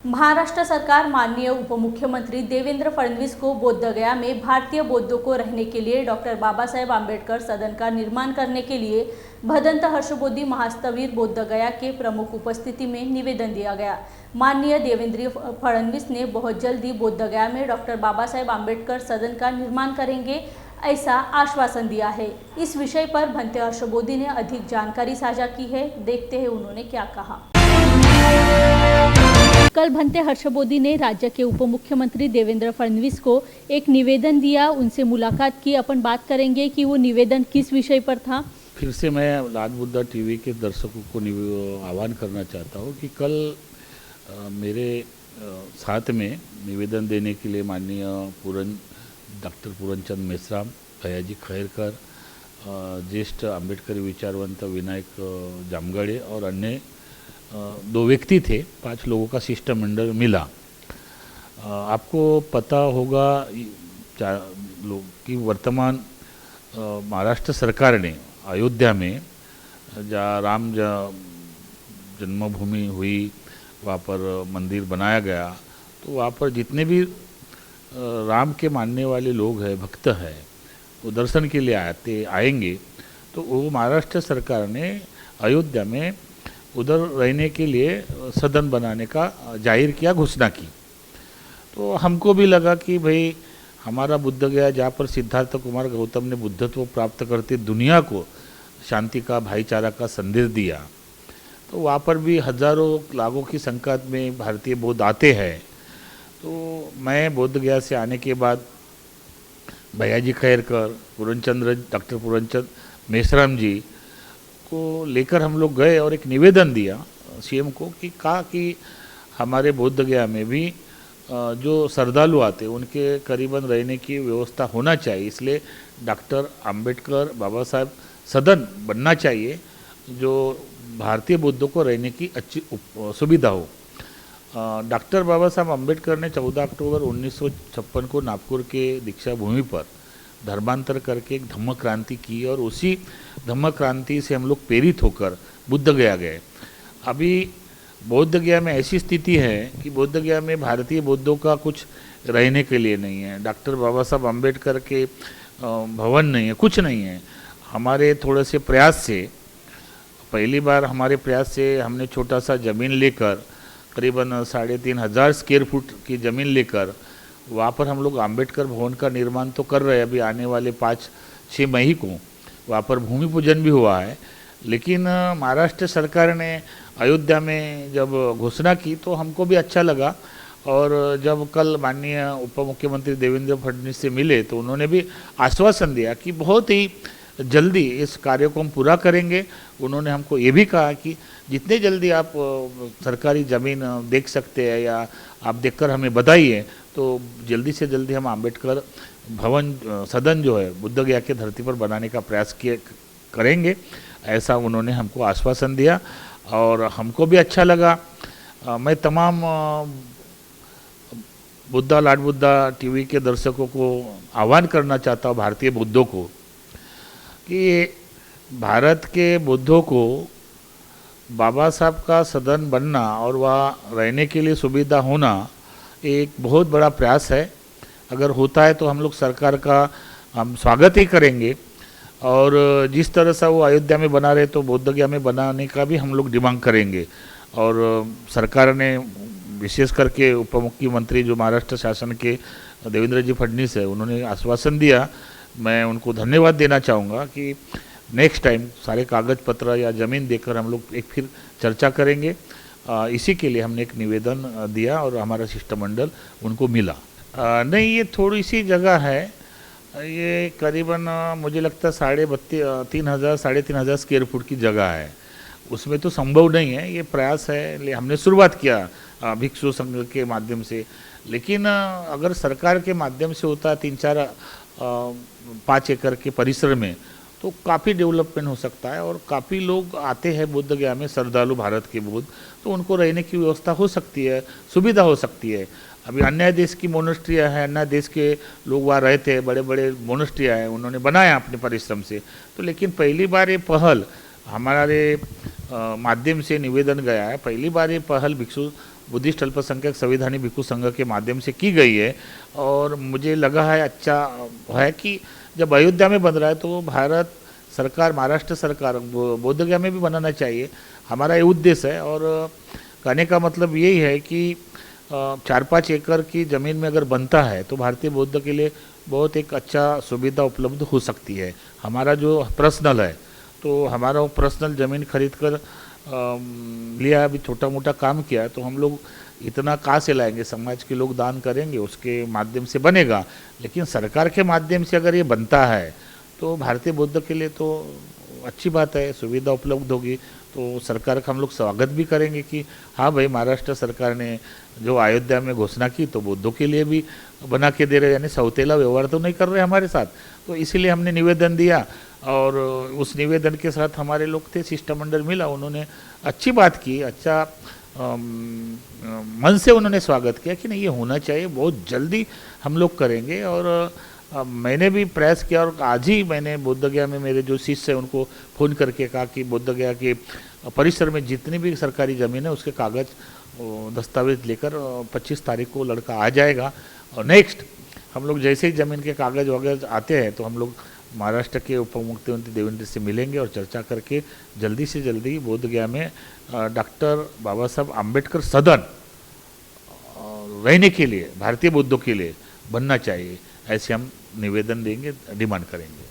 महाराष्ट्र सरकार माननीय उपमुख्यमंत्री देवेंद्र फडणवीस को बोधगया में भारतीय बौद्धों को रहने के लिए डॉक्टर बाबा साहेब आम्बेडकर सदन का निर्माण करने के लिए भदंत हर्षबोधि महास्थविर बोधगया के प्रमुख उपस्थिति में निवेदन दिया गया। माननीय देवेंद्र फडणवीस ने बहुत जल्दी बोधगया में डॉक्टर बाबा साहेब आम्बेडकर सदन का निर्माण करेंगे ऐसा आश्वासन दिया है। इस विषय पर भंते हर्षबोधि ने अधिक जानकारी साझा की है। देखते हैं उन्होंने क्या कहा। कल भंते हर्षबोधि ने राज्य के उप मुख्यमंत्री देवेंद्र फडणवीस को एक निवेदन दिया, उनसे मुलाकात की। अपन बात करेंगे कि वो निवेदन किस विषय पर था। फिर से मैं लाल बुद्धा टीवी के दर्शकों को आह्वान करना चाहता हूँ कि कल मेरे साथ में निवेदन देने के लिए माननीय डॉक्टर पूरनचंद मेश्राम, भैयाजी खैरकर, ज्येष्ठ आम्बेडकरी विचारवंत विनायक जामगड़े और अन्य 2 व्यक्ति थे। 5 लोगों का शिष्टमंडल मिला। आपको पता होगा कि वर्तमान महाराष्ट्र सरकार ने अयोध्या में जहाँ राम जन्मभूमि हुई, वहाँ पर मंदिर बनाया गया, तो वहाँ पर जितने भी राम के मानने वाले लोग हैं, भक्त हैं, वो दर्शन के लिए आएंगे। तो वो महाराष्ट्र सरकार ने अयोध्या में उधर रहने के लिए सदन बनाने का जाहिर किया, घोषणा की। तो हमको भी लगा कि भाई हमारा बुद्ध गया, जहाँ पर सिद्धार्थ कुमार गौतम ने बुद्धत्व प्राप्त करते दुनिया को शांति का, भाईचारा का संदेश दिया, तो वहाँ पर भी हजारों लाखों की संख्या में भारतीय बौद्ध आते हैं। तो मैं बोध गया से आने के बाद भैयाजी खैरकर, डॉक्टर पूरनचंद मेश्राम जी को लेकर हम लोग गए और एक निवेदन दिया सीएम को कि कहा कि हमारे बोध गया में भी जो श्रद्धालु आते उनके करीबन रहने की व्यवस्था होना चाहिए, इसलिए डॉक्टर आम्बेडकर बाबा साहेब सदन बनना चाहिए जो भारतीय बौद्धों को रहने की अच्छी सुविधा हो। डॉक्टर बाबा साहब आम्बेडकर ने 14 अक्टूबर 1956 को नागपुर के दीक्षा भूमि पर धर्मांतर करके एक धम्म क्रांति की और उसी धम्म क्रांति से हम लोग प्रेरित होकर बुद्ध गया गए। अभी बौद्ध गया में ऐसी स्थिति है कि बौद्ध गया में भारतीय बौद्धों का कुछ रहने के लिए नहीं है, डॉक्टर बाबा साहब आम्बेडकर के भवन नहीं है, कुछ नहीं है। हमारे थोड़े से प्रयास से, पहली बार हमारे प्रयास से हमने छोटा सा ज़मीन लेकर करीबन 3,500 स्क्वायर फुट की ज़मीन लेकर वहाँ पर हम लोग आम्बेडकर भवन का निर्माण तो कर रहे हैं। अभी आने वाले 5-6 मई को वहाँ पर भूमि पूजन भी हुआ है। लेकिन महाराष्ट्र सरकार ने अयोध्या में जब घोषणा की तो हमको भी अच्छा लगा, और जब कल माननीय उप मुख्यमंत्री देवेंद्र फडणवीस से मिले तो उन्होंने भी आश्वासन दिया कि बहुत ही जल्दी इस कार्य को हम पूरा करेंगे। उन्होंने हमको ये भी कहा कि जितने जल्दी आप सरकारी ज़मीन देख सकते हैं या आप देखकर हमें बताइए, तो जल्दी से जल्दी हम आम्बेडकर भवन सदन जो है बुद्ध गया के धरती पर बनाने का प्रयास करेंगे, ऐसा उन्होंने हमको आश्वासन दिया और हमको भी अच्छा लगा। मैं तमाम लाड बुद्धा टीवी के दर्शकों को आह्वान करना चाहता हूँ, भारतीय बौद्धों को, कि भारत के बौद्धों को बाबा साहब का सदन बनना और वहाँ रहने के लिए सुविधा होना एक बहुत बड़ा प्रयास है। अगर होता है तो हम लोग सरकार का हम स्वागत ही करेंगे, और जिस तरह से वो अयोध्या में बना रहे तो बोध गया में बनाने का भी हम लोग डिमांड करेंगे। और सरकार ने विशेष करके उप मुख्यमंत्री जो महाराष्ट्र शासन के देवेंद्र जी फडणवीस है, उन्होंने आश्वासन दिया। मैं उनको धन्यवाद देना चाहूँगा कि नेक्स्ट टाइम सारे कागज पत्र या ज़मीन देकर हम लोग एक फिर चर्चा करेंगे। इसी के लिए हमने एक निवेदन दिया और हमारा शिष्टमंडल उनको मिला। नहीं, ये थोड़ी सी जगह है, ये करीबन मुझे लगता है 3,500 स्क्वायर फुट की जगह है। उसमें तो संभव नहीं है, ये प्रयास है, हमने शुरुआत किया भिक्षु संघ के माध्यम से। लेकिन अगर सरकार के माध्यम से होता है 3-4-5 एकड़ के परिसर में, तो काफ़ी डेवलपमेंट हो सकता है और काफ़ी लोग आते हैं बुद्ध गया में, श्रद्धालु भारत के बौद्ध, तो उनको रहने की व्यवस्था हो सकती है, सुविधा हो सकती है। अभी अन्य देश की मोनेस्ट्रियाँ हैं, अन्य देश के लोग वहाँ रहते हैं, बड़े बड़े मोनेस्ट्रियाँ हैं, उन्होंने बनाया अपने परिश्रम से। तो लेकिन पहली बार ये पहल हमारे माध्यम से निवेदन गया है, पहली बार ये पहल भिक्षु बुद्धिस्ट अल्पसंख्यक संविधानी भिक्षु संघ के माध्यम से की गई है। और मुझे लगा है अच्छा है कि जब अयोध्या में बन रहा है तो भारत सरकार, महाराष्ट्र सरकार बोधगया में भी बनाना चाहिए, हमारा ये उद्देश्य है। और कहने का मतलब यही है कि 4-5 एकड़ की ज़मीन में अगर बनता है तो भारतीय बौद्ध के लिए बहुत एक अच्छा सुविधा उपलब्ध हो सकती है। हमारा जो पर्सनल है तो हमारा वो पर्सनल ज़मीन खरीद कर लिया, अभी छोटा मोटा काम किया है, तो हम लोग इतना कहाँ से लाएंगे, समाज के लोग दान करेंगे, उसके माध्यम से बनेगा। लेकिन सरकार के माध्यम से अगर ये बनता है तो भारतीय बौद्ध के लिए तो अच्छी बात है, सुविधा उपलब्ध होगी। तो सरकार का हम लोग स्वागत भी करेंगे कि हाँ भाई, महाराष्ट्र सरकार ने जो अयोध्या में घोषणा की तो बौद्धों के लिए भी बना के दे रहे, यानी सौतेला व्यवहार तो नहीं कर रहे हमारे साथ। तो इसीलिए हमने निवेदन दिया और उस निवेदन के साथ हमारे लोग थे, शिष्टमंडल मिला, उन्होंने अच्छी बात की, अच्छा मन से उन्होंने स्वागत किया कि नहीं ये होना चाहिए, बहुत जल्दी हम लोग करेंगे। और मैंने भी प्रयास किया और आज ही मैंने बोधगया में मेरे जो शिष्य हैं उनको फ़ोन करके कहा कि बोधगया के परिसर में जितनी भी सरकारी ज़मीन है उसके कागज़ दस्तावेज लेकर 25 तारीख को लड़का आ जाएगा। और नेक्स्ट हम लोग जैसे ही ज़मीन के कागज़ वगैरह आते हैं तो हम लोग महाराष्ट्र के उप मुख्यमंत्री देवेंद्र से मिलेंगे और चर्चा करके जल्दी से जल्दी बोधगया में डॉक्टर बाबा साहब आम्बेडकर सदन रहने के लिए, भारतीय बौद्धों के लिए बनना चाहिए, ऐसे हम निवेदन देंगे, डिमांड करेंगे।